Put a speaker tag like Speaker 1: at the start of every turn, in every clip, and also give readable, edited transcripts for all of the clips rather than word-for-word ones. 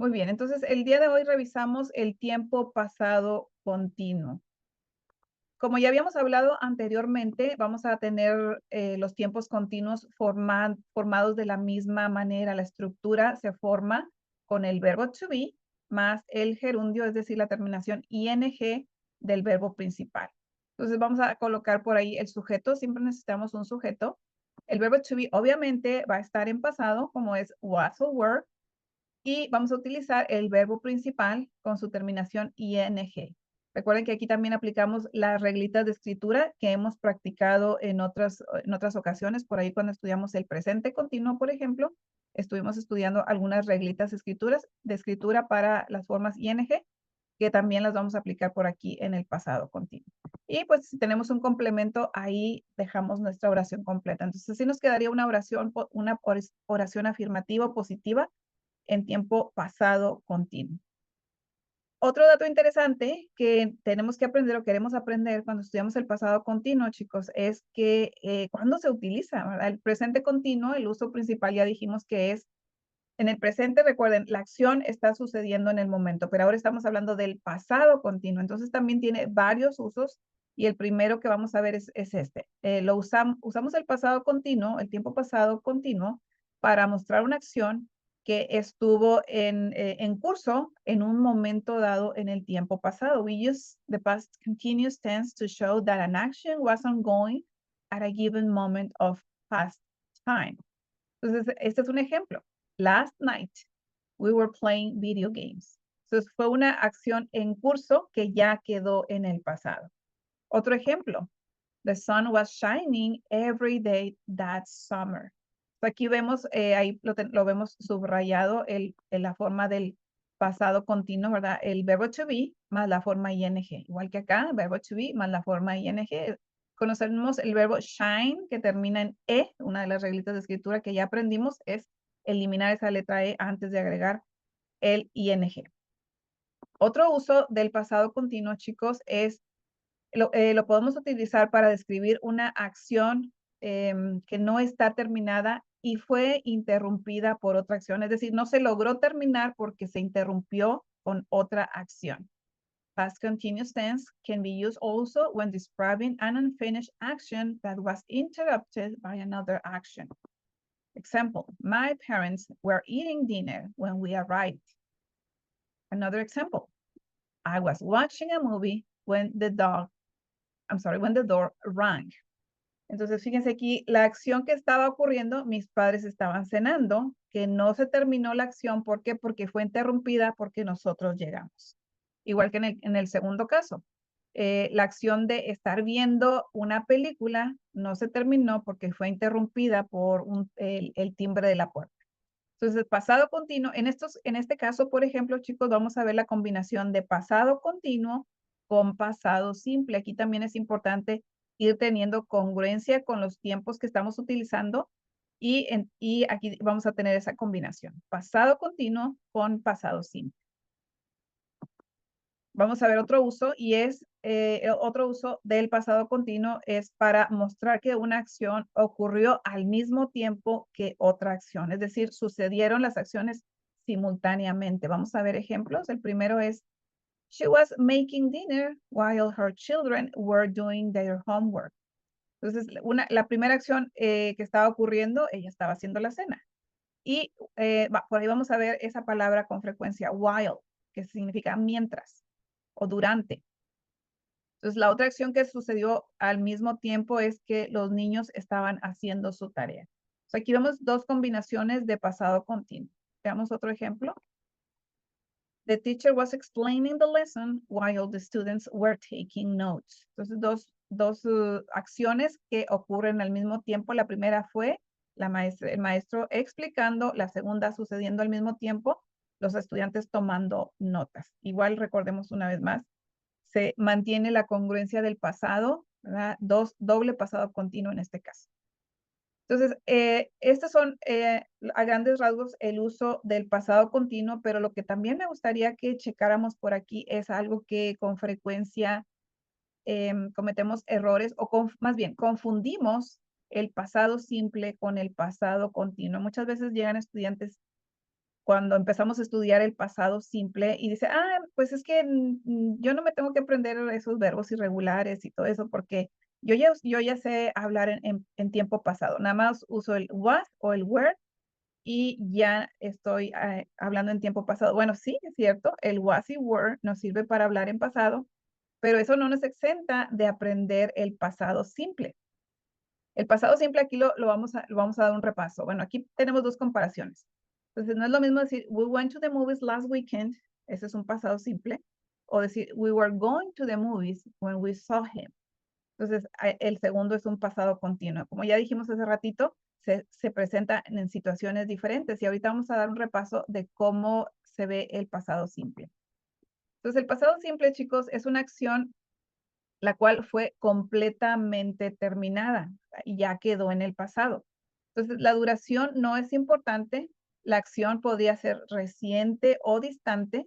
Speaker 1: Muy bien, entonces el día de hoy revisamos el tiempo pasado continuo. Como ya habíamos hablado anteriormente, vamos a tener los tiempos continuos formados de la misma manera. La estructura se forma con el verbo to be más el gerundio, es decir, la terminación ing del verbo principal. Entonces vamos a colocar por ahí el sujeto, siempre necesitamos un sujeto. El verbo to be obviamente va a estar en pasado, como es was o were, y vamos a utilizar el verbo principal con su terminación ing. Recuerden que aquí también aplicamos las reglitas de escritura que hemos practicado en otras ocasiones, por ahí cuando estudiamos el presente continuo, por ejemplo, estuvimos estudiando algunas reglitas de escritura para las formas ing, que también las vamos a aplicar por aquí en el pasado continuo. Y pues si tenemos un complemento, ahí dejamos nuestra oración completa. Entonces, así nos quedaría una oración afirmativa o positiva en tiempo pasado continuo. Otro dato interesante que tenemos que aprender o queremos aprender cuando estudiamos el pasado continuo, chicos, es que cuando se utiliza, ¿verdad? El presente continuo, el uso principal ya dijimos que es en el presente. Recuerden, la acción está sucediendo en el momento, pero ahora estamos hablando del pasado continuo. Entonces también tiene varios usos y el primero que vamos a ver es este. Usamos el pasado continuo, el tiempo pasado continuo, para mostrar una acción que estuvo en curso en un momento dado en el tiempo pasado. We use the past continuous tense to show that an action was ongoing at a given moment of past time. Entonces, este es un ejemplo. Last night, we were playing video games. Entonces, fue una acción en curso que ya quedó en el pasado. Otro ejemplo. The sun was shining every day that summer. Aquí vemos, ahí lo vemos subrayado en la forma del pasado continuo, ¿verdad? El verbo to be más la forma ing. Igual que acá, verbo to be más la forma ing. Conocemos el verbo shine, que termina en e. Una de las reglitas de escritura que ya aprendimos es eliminar esa letra e antes de agregar el ing. Otro uso del pasado continuo, chicos, es lo podemos utilizar para describir una acción que no está terminada y fue interrumpida por otra acción. Es decir, no se logró terminar porque se interrumpió con otra acción. Past continuous tense can be used also when describing an unfinished action that was interrupted by another action. Example, my parents were eating dinner when we arrived. Another example, I was watching a movie when the door rang. Entonces, fíjense aquí, la acción que estaba ocurriendo, mis padres estaban cenando, que no se terminó la acción. ¿Por qué? Porque fue interrumpida porque nosotros llegamos. Igual que en el segundo caso. La acción de estar viendo una película no se terminó porque fue interrumpida por el timbre de la puerta. Entonces, pasado continuo, en este caso, por ejemplo, chicos, vamos a ver la combinación de pasado continuo con pasado simple. Aquí también es importante ir teniendo congruencia con los tiempos que estamos utilizando y aquí vamos a tener esa combinación. Pasado continuo con pasado simple. Vamos a ver otro uso y otro uso del pasado continuo es para mostrar que una acción ocurrió al mismo tiempo que otra acción. Es decir, sucedieron las acciones simultáneamente. Vamos a ver ejemplos. El primero es, she was making dinner while her children were doing their homework. Entonces, la primera acción que estaba ocurriendo, ella estaba haciendo la cena. Y por ahí vamos a ver esa palabra con frecuencia, while, que significa mientras o durante. Entonces, la otra acción que sucedió al mismo tiempo es que los niños estaban haciendo su tarea. Entonces, aquí vemos dos combinaciones de pasado continuo. Veamos otro ejemplo. The teacher was explaining the lesson while the students were taking notes. Entonces, dos acciones que ocurren al mismo tiempo. La primera fue el maestro explicando, la segunda sucediendo al mismo tiempo, los estudiantes tomando notas. Igual recordemos una vez más, se mantiene la congruencia del pasado, ¿verdad? Doble pasado continuo en este caso. Entonces, estos son a grandes rasgos el uso del pasado continuo, pero lo que también me gustaría que checáramos por aquí es algo que con frecuencia cometemos errores o más bien confundimos el pasado simple con el pasado continuo. Muchas veces llegan estudiantes cuando empezamos a estudiar el pasado simple y dice, pues es que yo no me tengo que aprender esos verbos irregulares y todo eso porque yo ya sé hablar en tiempo pasado. Nada más uso el was o el were y ya estoy hablando en tiempo pasado. Bueno, sí, es cierto, el was y were nos sirve para hablar en pasado, pero eso no nos exenta de aprender el pasado simple. El pasado simple aquí lo vamos a dar un repaso. Bueno, aquí tenemos dos comparaciones. Entonces, no es lo mismo decir, we went to the movies last weekend, ese es un pasado simple, o decir, we were going to the movies when we saw him. Entonces, el segundo es un pasado continuo. Como ya dijimos hace ratito, se presenta en situaciones diferentes y ahorita vamos a dar un repaso de cómo se ve el pasado simple. Entonces, el pasado simple, chicos, es una acción la cual fue completamente terminada y ya quedó en el pasado. Entonces, la duración no es importante, la acción podría ser reciente o distante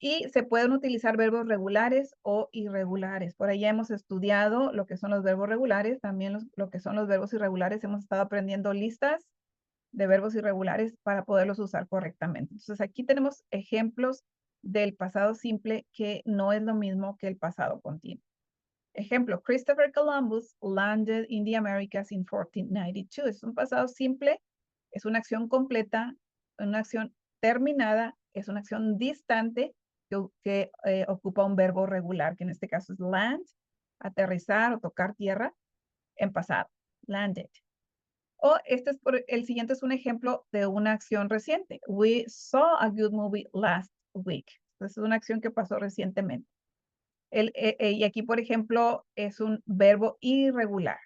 Speaker 1: y se pueden utilizar verbos regulares o irregulares. Por ahí ya hemos estudiado lo que son los verbos regulares, también lo que son los verbos irregulares. Hemos estado aprendiendo listas de verbos irregulares para poderlos usar correctamente. Entonces, aquí tenemos ejemplos del pasado simple que no es lo mismo que el pasado continuo. Ejemplo, Christopher Columbus landed in the Americas in 1492. Es un pasado simple, es una acción completa, una acción terminada, es una acción distante que ocupa un verbo regular, que en este caso es land, aterrizar o tocar tierra, en pasado, landed. O el siguiente es un ejemplo de una acción reciente. We saw a good movie last week. Es una acción que pasó recientemente. Y aquí, por ejemplo, es un verbo irregular.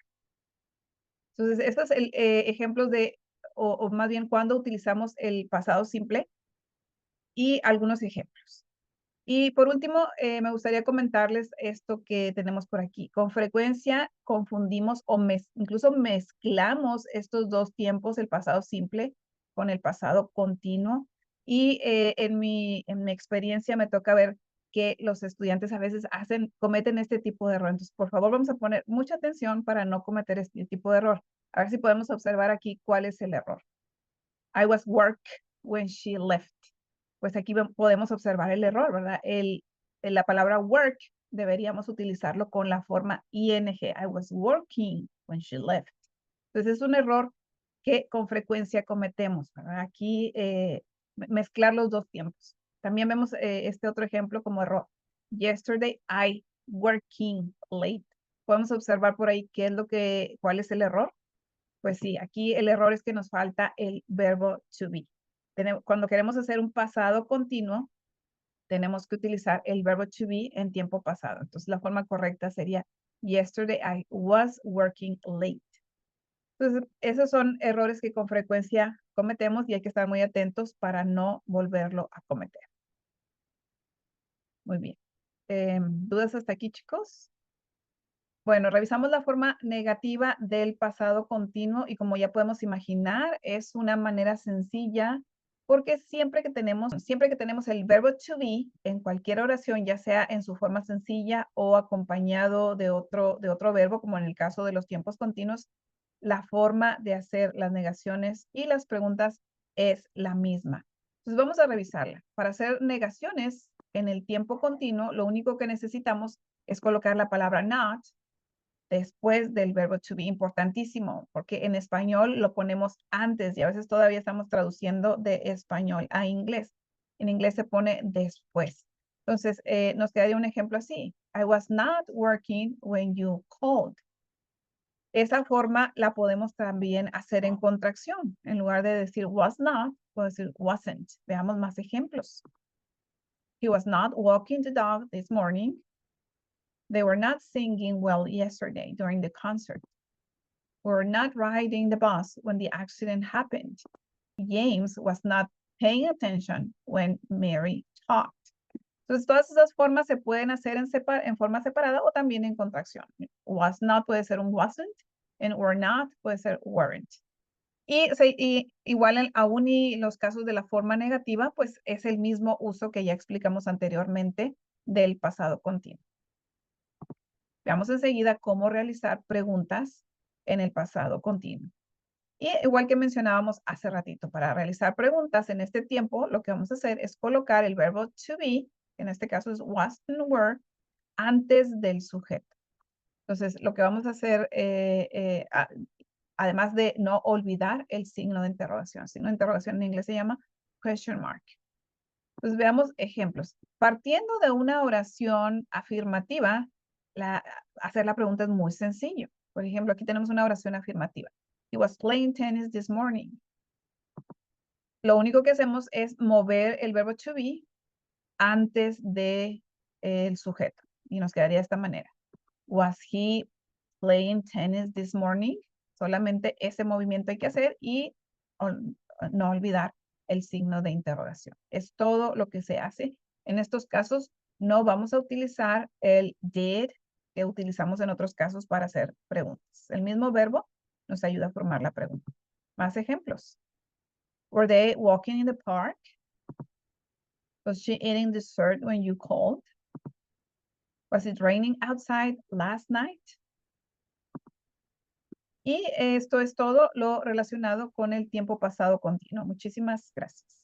Speaker 1: Entonces, estos ejemplos de, o más bien cuando utilizamos el pasado simple y algunos ejemplos. Y por último, me gustaría comentarles esto que tenemos por aquí. Con frecuencia confundimos o incluso mezclamos estos dos tiempos, el pasado simple con el pasado continuo. Y en mi experiencia me toca ver que los estudiantes a veces cometen este tipo de error. Entonces, por favor, vamos a poner mucha atención para no cometer este tipo de error. A ver si podemos observar aquí cuál es el error. I was work when she left. Pues aquí podemos observar el error, ¿verdad? La palabra work deberíamos utilizarlo con la forma ing. I was working when she left. Entonces es un error que con frecuencia cometemos, ¿verdad? Aquí mezclar los dos tiempos. También vemos este otro ejemplo como error. Yesterday I working late. Podemos observar por ahí cuál es el error. Pues sí, aquí el error es que nos falta el verbo to be. Cuando queremos hacer un pasado continuo, tenemos que utilizar el verbo to be en tiempo pasado. Entonces, la forma correcta sería, yesterday I was working late. Entonces, esos son errores que con frecuencia cometemos y hay que estar muy atentos para no volverlo a cometer. Muy bien. ¿Dudas hasta aquí, chicos? Bueno, revisamos la forma negativa del pasado continuo y como ya podemos imaginar, es una manera sencilla porque siempre que tenemos el verbo to be en cualquier oración, ya sea en su forma sencilla o acompañado de otro verbo, como en el caso de los tiempos continuos, la forma de hacer las negaciones y las preguntas es la misma. Entonces vamos a revisarla. Para hacer negaciones en el tiempo continuo, lo único que necesitamos es colocar la palabra not después del verbo to be, importantísimo, porque en español lo ponemos antes y a veces todavía estamos traduciendo de español a inglés. En inglés se pone después. Entonces, nos quedaría un ejemplo así. I was not working when you called. Esa forma la podemos también hacer en contracción. En lugar de decir was not, puedo decir wasn't. Veamos más ejemplos. He was not walking the dog this morning. They were not singing well yesterday during the concert. We were not riding the bus when the accident happened. James was not paying attention when Mary talked. Entonces, todas esas formas se pueden hacer en forma separada o también en contracción. Was not puede ser un wasn't, and were not puede ser weren't. Y igual aún y los casos de la forma negativa, pues es el mismo uso que ya explicamos anteriormente del pasado continuo. Veamos enseguida cómo realizar preguntas en el pasado continuo. Y igual que mencionábamos hace ratito, para realizar preguntas en este tiempo, lo que vamos a hacer es colocar el verbo to be, que en este caso es was and were, antes del sujeto. Entonces, lo que vamos a hacer, además de no olvidar el signo de interrogación. Signo de interrogación en inglés se llama question mark. Entonces, veamos ejemplos. Partiendo de una oración afirmativa, hacer la pregunta es muy sencillo. Por ejemplo, aquí tenemos una oración afirmativa. He was playing tennis this morning. Lo único que hacemos es mover el verbo to be antes de el sujeto. Y nos quedaría de esta manera. Was he playing tennis this morning? Solamente ese movimiento hay que hacer y no olvidar el signo de interrogación. Es todo lo que se hace. En estos casos no vamos a utilizar el did que utilizamos en otros casos para hacer preguntas. El mismo verbo nos ayuda a formar la pregunta. Más ejemplos. Were they walking in the park? Was she eating dessert when you called? Was it raining outside last night? Y esto es todo lo relacionado con el tiempo pasado continuo. Muchísimas gracias.